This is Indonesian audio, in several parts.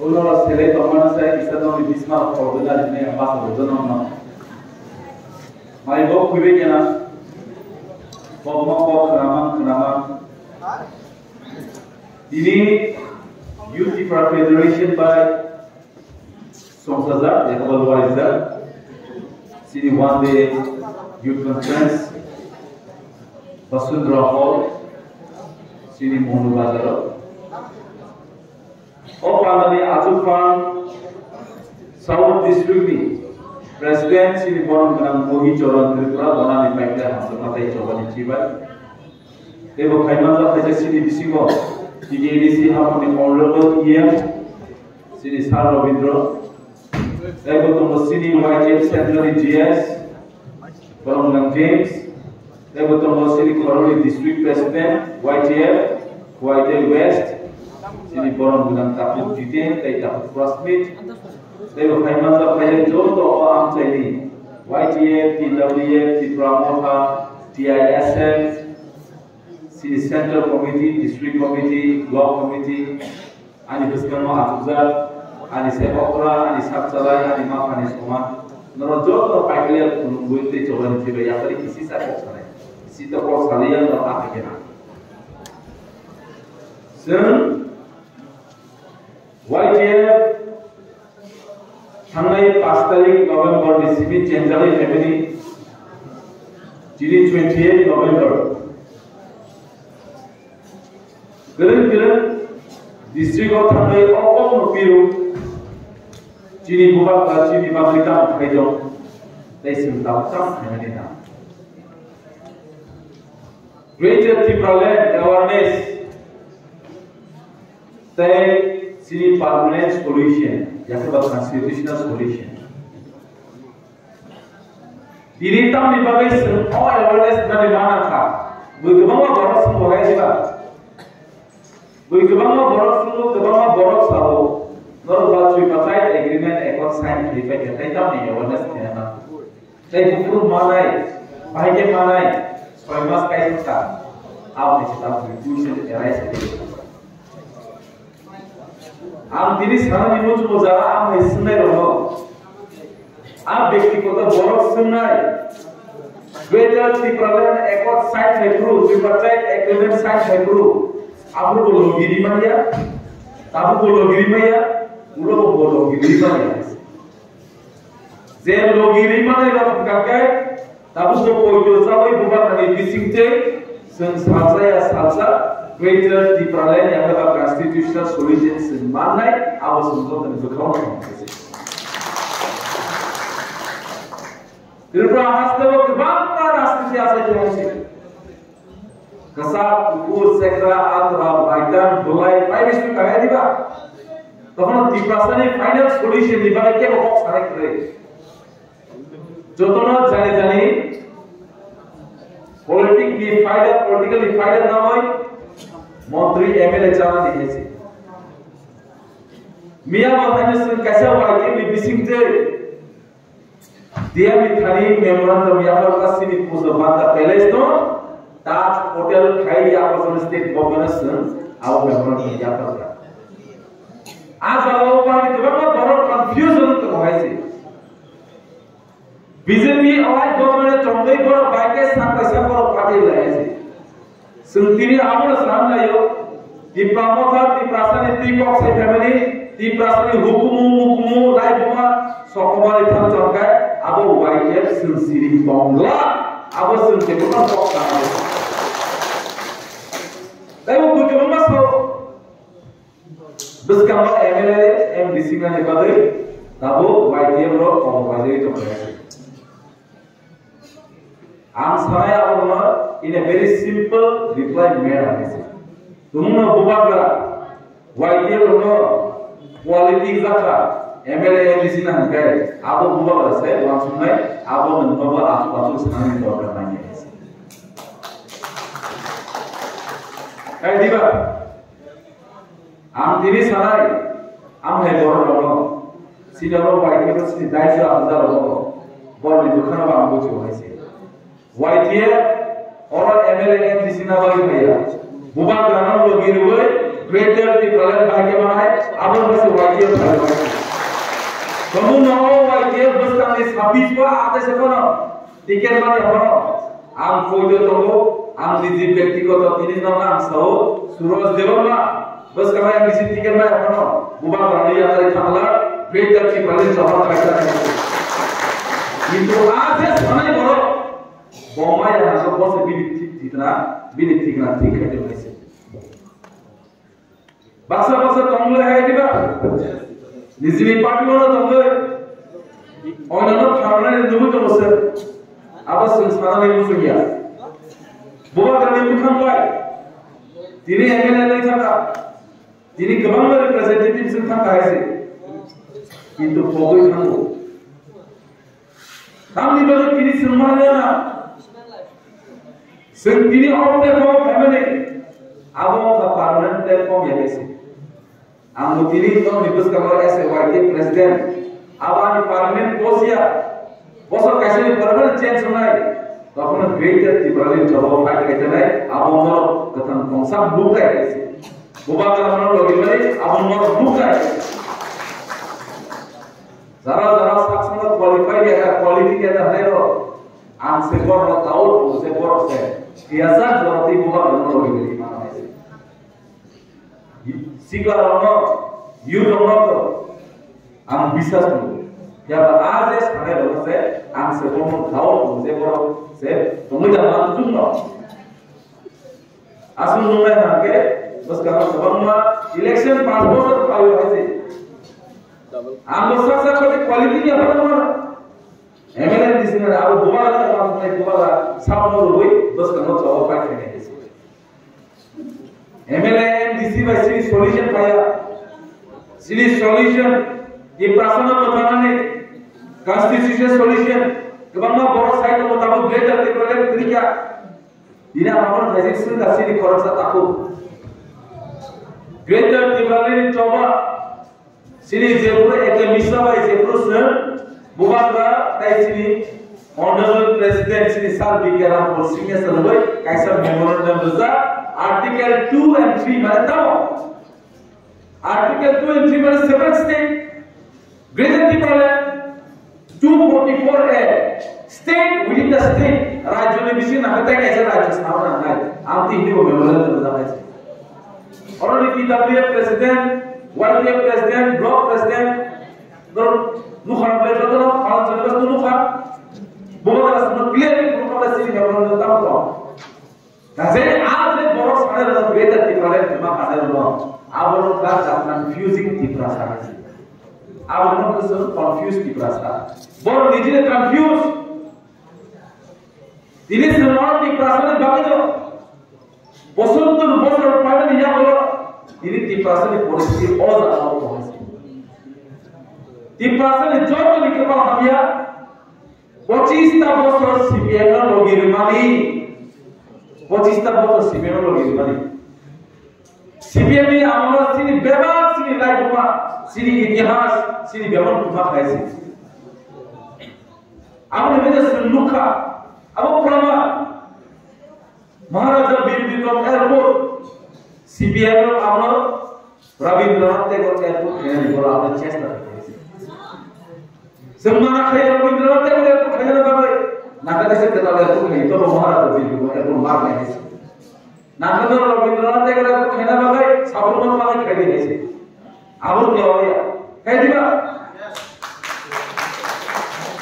Ulora sele tomana sai isa domi bisma formula ne ambassador dono. Mai bo kuibe kena. Bomba kenama. Ini Youth Federation by Songsaza, the Hubble Wiser. Sini one day youth conference. Basundra Hall. Sini Mohnu Bazar. Oh, Pandani Atufan, South District President Sini Boron Ganang Mohi Choran Tripura, Bonani Pekda Hansamatai Chobani Chibai. Ebo Kaimanza Paja Sini Bisigo, TDC Hamani Honorable EM, Sini Sar Robindro, Ebo Tomo Sini YTF Secretary GS, Boron Ganang James, Ebo Tomo Sini Korori District President, YTF West, Sini Boron Ganang Taput Jiten, Taput Prosmit, Ebo Kaimanza Paja Joto Am Chaini, YTF, TWF, T-Pramota, TISF, Sini Central Committee, District Committee, Block Committee, Ani Buskano Atuzar, Ani Sepokra, Ani Sapsalai, Ani Maf, Ani Soman. Norojoto Paglia Kulumbuite Choban Tiba Yapari Kisi Sapoksanai. Sita Kosalia no Akena. Soon YTF Hanai Pastarik November Disimi Chenjali Family Jiri 28 November Kiran District of Hanai Okong Nupiru Jiri Bubak Jiri Bablika Kaijo Laisim Tapsam Hanina Greater Tipraland Awareness Tag Sini Permanent Solution Yakaba Constitutional Solution Diritam dibagai semua awareness dari mana kah? Bagaimana boros semua hajiba? Bagaimana boros semua? Bagaimana boros sahu? Normal tripartite agreement accord sign dibagai kita ni awareness ni mana? Saya bukan manai, bahagia manai, supaya mas kait kita. Apa ni kita contribution erai sedikit. Am diri sana ni muncul muzara am hisnai roh. Am व्यक्तिगत बोरक सुनाई Greater Tipraland Accord Site Hebrew Tripartite Agreement Site Hebrew Abu bolo giri maya Tabu bolo giri maya Ulo bolo giri maya Zer lo giri maya Lalu kakai Tabu so pojo sawai bukan ani bisingte Sen salsa ya salsa Greater Tipraland yang ada Constitutional Solution Semanai Awas untuk dan berkawan Tripura Hastava Kebangga Rasti Siasa Jahasi Kasar, Ukur, Sekra, Atra, Baitan, Dolai, Pairis itu kaya diba Tafana Tripura Sani Final Solution diba Ike Bokok Sanek Kere Jotona Jani Politically fighter Namai Montri MLA Jana Dihesi Mia Mahanistan Kasa Waike Bising Tere Dia Mithani Memorandum Yapar Kasini Puzo Banda Pelesto Taj Hotel Khai Yapar State Governance Our Memorandum Yapar As our party development confusion to Haisi BJP allied government Tongai for Baike Sankasa for Party Haisi Suntiri Amur Sanayo the promoter the Prasani Tikok family the Prasani Hukumu Lai Buma Sokomari Tanjongkai Abo YTF Sinsiri Bangla Abo Sinsiri Bangla Tapi bukan masuk Bersama MLA MDC nya dipakai Tahu YTF lo Kompas itu berhasil Saya in a very simple reply made on this Tumuna Bubagla YTF lo quality zaka MLA MDC na hangai abo buba rasa langsung naik abo mencoba atu senang itu orangnya kayak diba am diri sarai am hai boro sidaro YTF si daisa azar lo bor di dukhana ba ambo chu haise YTF और MLA MDC na bagi bhaiya buba granam lo girwe Greater Tipraland Bhagya बनाए अब बस YTF YTF ভাই kamu mau YTF bus kami habis pa ate sekono tiket mani hono am koido togo am niji ব্যক্তিগত তিনি নাম সহ সুরজ Debbarma bus kami yang bisi tiket mani hono buba rani atari thamala better কি বলে সভা কাটা কিন্তু আজে সময় বড় বোমায় হাসো বসে বিনি ঠিক না ঠিক খেতে হয়েছে বাসা বাসা তংলে হয়ে দিবা নিজেই পার্টি বড় তংলে অন্যান্য খাওয়ানোর নিয়মিত বসে আবার সাধারণ বসে গিয়া বোবা কারণে মুখাম পায় তিনি এমএলএ নাই থাকা তিনি গভর্নর রিপ্রেজেন্টেটিভ সিং থাকা হয়েছে কিন্তু পদই থাকবো সামনে বলে তিনি সম্মান না তিনি অন প্ল্যাটফর্ম ফ্যামিলি আবো দা পার্মানেন্ট প্ল্যাটফর্ম ইয়াছে আমো তিনি তো নিউজ কভার এসে YTF প্রেসিডেন্ট আবানি পার্মানেন্ট বসিয়া বসর কাছে পার্মানেন্ট চেঞ্জ নাই তখন গ্রেটার ত্রিপুরালির জবাব ফাইট করতে নাই আবো মর কথা কনসাম লুকাই গেছে বোবা কারণ লগে মানে আবো মর লুকাই যারা যারা সাকসেসফুল কোয়ালিফাইড এটা কোয়ালিটি এটা হলো আনসে বড় তাও সে বড় সে কিয়াসা জরতি বোবা কারণ লগে মানে আছে সিগলা রণ ইউ রণ তো আম বিশ্বাস করব जब आज इस खाने लोगों से आंसर को खाओ मुझे बोलो से तुम्हें जमा तुम नो आसुन लोग हैं के बस कहाँ सबम में इलेक्शन पासपोर्ट तो खाओ ऐसे आम लोग सब कोई क्वालिटी नहीं अपना मर एमएलए जिसने आप दोबारा काम में दोबारा सब लोग हुई बस कहाँ जवाब पाए थे ऐसे एमएलए डीसी वाइसी सॉल्यूशन पाया सिली सॉल्यूशन ये प्रार्थना बताना ने constitution solution government board side में मुताबिक ग्रेटर टिप्रोलेट तरीका दिना हमर रेजिस्ट्रेशन दासिनी खरचा ताको ग्रेटर टिप्रोलेट चौबा सिनी जेपुर एक मिसा बाय जेपुर सर बुबाद्रा ताइसिनी ऑनरेबल प्रेसिडेंट सिनी साल बिकेराम को सिंह सरवै कैसा मेमोरेंडम रजा आर्टिकल 2 and 3 माने ताओ आर्टिकल 2 and 3 माने separate state Greater Tipuroland 244A state within the state राज्य में भी ना होता है कैसे राज्य स्थापना है आप तीन को मेमोरेंडम बता है और उनकी WF president YTF president block president तो नुखरा प्लेस तो ना पांच जन बस तो नुखरा बहुत रास्ता क्लियरली प्रोटोकॉल से मेमोरेंडम तब तो जैसे आज से बड़ा सारे ग्रेटर Tipuroland में खाने लो आप लोग का कंफ्यूजिंग Tripura सारे our not so confused people are born digit confused this is not the person bagijo বসন্তের বছর পাবে নিয়া হলো তিনি ত্রিপ্রাসনে পরিস্থিতি অজানা হয়েছে ত্রিপ্রাসনে যত লিখে পাওয়া হাবিয়া 25টা বছর সিপিএম এর লগির মানি 25টা বছর সিপিএম এর লগির মানি সিপিএম এর আমরা সিনি বেবাক সিনি লাইফমা সিনি ইতিহাস সিনি বেবন কুমা খাইছে আমরা মেজে লুকা আবু প্রমা মহারাজা বীর বিক্রম এয়ারপোর্ট সিপিএম এর আমরা রবীন্দ্রনাথ টেগোর এয়ারপোর্ট খেয়ে বলা আমরা চেষ্টা করেছি সম্মান খাই রবীন্দ্রনাথ টেগোর এয়ারপোর্ট খেয়ে না ভাই নাকাতে সে তেলা এয়ারপোর্ট খেয়ে তো মহারাজা বীর বিক্রম এয়ারপোর্ট মার গেছে নাকাতে রবীন্দ্রনাথ টেগোর এয়ারপোর্ট খেয়ে না ভাই সাবরমত মানে খেয়ে গেছে আবু কি হবে খেয়ে দিবা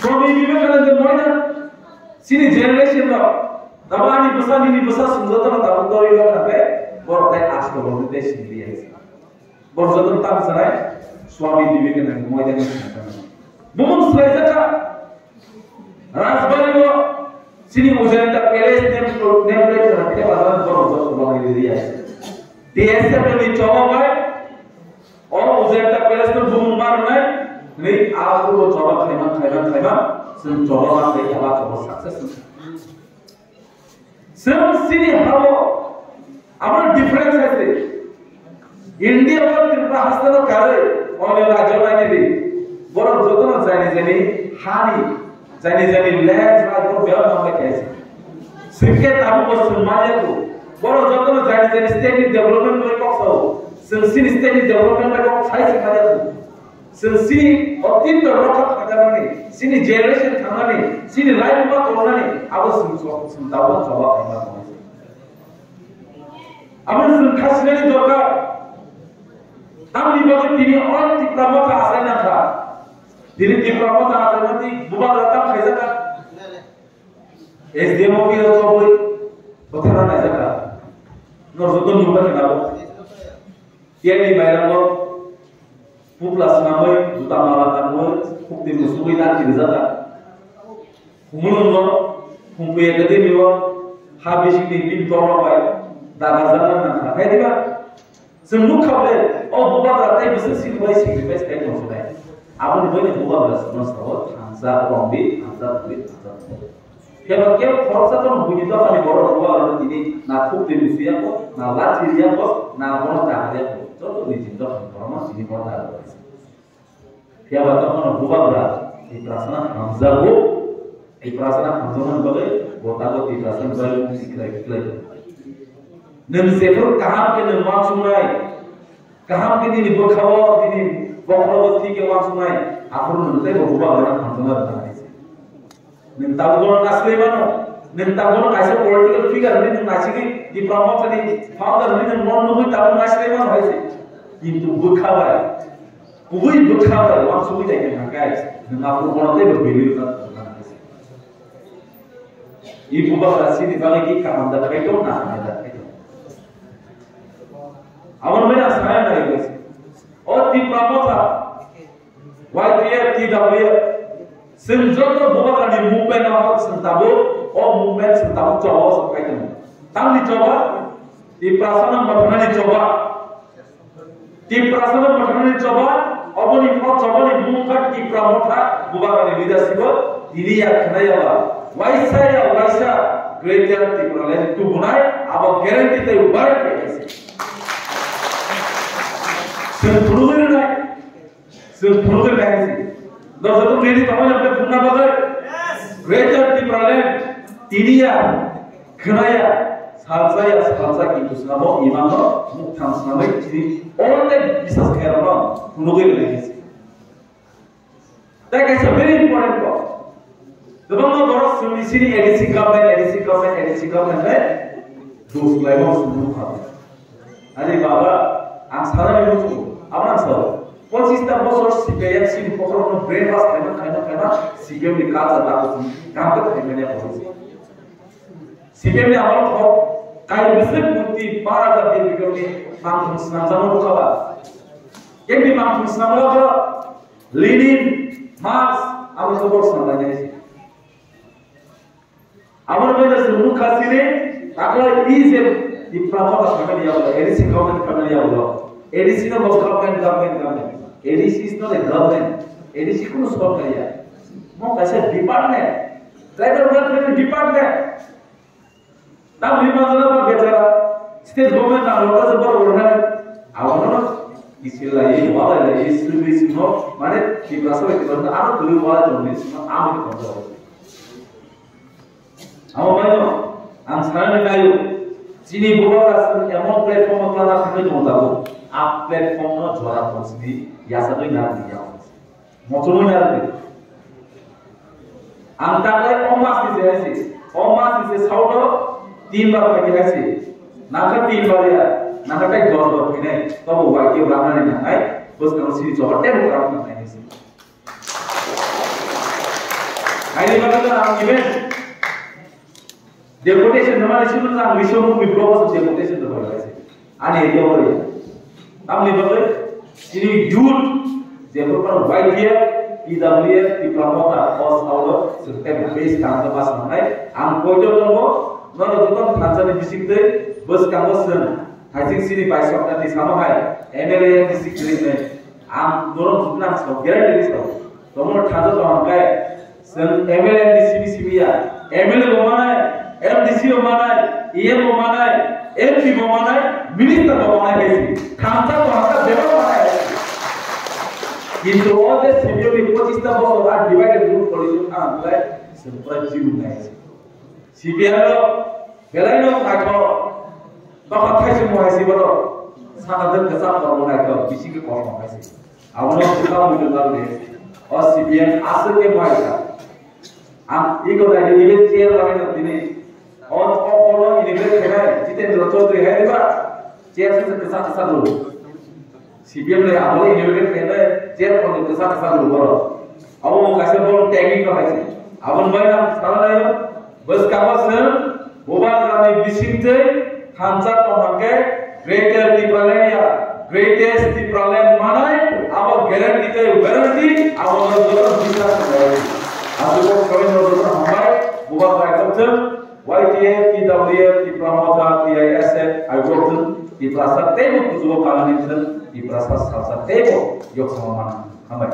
स्वामी विवेकानंद मॉडल सिनी जनरेशन लो दबानी बसा सुंदर तो तबतोरी लो पे बोरते आस्को बोलते सिंदिया बोरजतन ताम सराय स्वामी विवेकानंद मॉडल बुमुन स्लेजका राजबारी लो सिनी उजेंटा पैलेस नेम प्लेट रखते बाजार बोरजत बोली दिया टीएसए पे भी चौबा भाई और उजेंटा पैलेस में बुमुन मार नहीं नहीं आपको वो चौबा खाइबा सिर्फ चौबा बात नहीं है बात बहुत सक्सेस सिर्फ सिनी हालो हमारा डिफरेंस है से इंडिया और त्रिपुरा हस्ते तो करे और ये राज्य में नहीं बोलो जो तो ना जाने हानी जाने लैंड राज्य को बेहद हम लोग कैसे सिक्के ताबू को सम्मानित को बोलो जो तो ना जाने स्टेट डेवलपमेंट में कौन सा हो सिर्फ स्टेट डेवलपमेंट में कौन सा ही सिखाया sini otin terrotak kagani sini generation kagani sini life ba tolani abo sintawa coba kagak abo sin khasneni dorkar amni bagi tini orang ti pramota asai na kha tini ti pramota asai na ti buba ratam khaisa ka SDMO ki to boy othara na jaka nor joton juga na abo tiani bairang Puplas namai juta malakan mo bukti musuhi nanti rezata. Kumulun mo kumpuya gede niwa habis ini bin tolong baik darazanan nangka. Hei tiba sembuh kable oh buka berarti bisa sih baik sih baik kayak maksudnya. Apa nih boleh buka belas masalah hansa rombi hansa tulis hansa. Kaya forsa tuh bunyi tuh kali borong buka lalu ini nak bukti musuhnya kok nak latih dia kok nak bono tak dia kok. Contoh di sini orang sini orang ada. Kaya batok mana buka berat di perasaan hamzahu di perasaan hamzaman bagai botak di perasaan baru sikrai. Nem sefer kaham ke nem waksunai kaham ke ini berkawa ini bokrawati ke waksunai aku nanti buka berat hamzaman bagai. Nem tahu kalau nasle mana nem tahu kalau kaisa political figure ini nasi di promote di founder ini non nuhi tahu nasle mana hai sih itu berkawa Pugui berkhabar, orang suami dah kena guys, dengan aku orang tu berbeli tak. Ibu bapa sini bagi kita anda itu nak ada itu. Awal mana saya nak guys. Oh di pramota, YTF TW, senjata bukan di movement awak sentabu, oh movement sentabu coba sampai itu. Tang dicoba, di perasaan macam dicoba, di perasaan macam dicoba. Aboni pot aboni bukan di pramota bukan di leadership ini ya kena ya waisa greater di perlahan itu bunai apa guarantee itu baik begitu sempurna sih dosa tu ready tahu yang berpunah bagai greater di perlahan ini ya kena ya salsa gitu sama imam mukham sama jadi orang yang bisa sekarang nugget lagi. That is a very important point. Sebab lo boros di sini edisi government le, dos levels nukar. Adi baba, ansara itu apa ansara? Konsisten bosor sikaya sini pokok no brain was kena sikaya di kata tak kampet dengan posisi. Sikaya ni awal kok kaya besar bukti para jadi begini mampu senang kabar. Yang dimampu senang apa? Lenin, Marx, apa sebab senangnya ini? Awal mana semua kasih ni, taklah easy di pramota kami dia bola, edisi government kami dia bola. Edisi no bos government. Edisi is not a government. Edisi kuno sebab dia. Mau kasih department, tribal welfare department. Nah, lima apa bicara state government nak lokal sebab orang awal mana istilah ini, wala ini semua mana di perasaan itu orang ada dulu wala jenis semua amat kontrol. Awal mana, angsaran kayu, sini bukan emang platform kelas kami cuma tahu, platformnya juara posisi, ya satu yang dia, macam mana? Antara omas di sini saudo timbar pergi sih, nak timbar ya. Nak kata gol ini, tahu wakil ramai ni nak, bos kalau sini coba temu orang mana ni sih. Hari mana tu orang event, deputation nama ni sudah orang wisho mu biblog deputation tu boleh sih. Ani dia boleh. Kami boleh, sini youth, deputation YTF, PWF, diplomata, pos awal, serta base kantor pas mana, angkut je tu mo, nol tu kan kantor di bisik tu, bos kantor sen. Hasil sini baik soalnya di sana hai, MLA di sini ni, dorong sudah nak guarantee itu. Tomor thado orang kaya, sen MLA di sini ya, MLA mana, MDC mana, EM mana, MP mana, minister mana ni, kantor mana, dewan mana. Itu ada senior di posisi bos orang divided group polisi angkai, sempat jiru naik. CPR lo, belain lo kacau. Bapak thay semua hasil baru, sangat dan kesal kalau naik ke bisik ke kolom hasil. Awalnya kita mendengar deh, oh CPM asal ke mana? Ikut aja ini share lagi nanti nih. Oh kalau ini berapa? Kita berapa tuh ya pak? Share kesat dulu. CPM le awalnya ini berapa? Share kalau kesat dulu bro. Awal mau kasih bro tagging apa sih? Awal mana sekarang ayo, bus kapas nih, buat kami bisinte, hancat pemakai, greater di Pralaya, greatest di Pralaya mana? Awal guarantee, awal orang bisa sendiri. Aku kami berdua hambai, buat rakyat tu, YTF, TWF, di Pramota, TISF, I work di Plaza Tebo, tu semua kalangan itu, di Plaza Salsa Tebo, yok sama mana, hambai.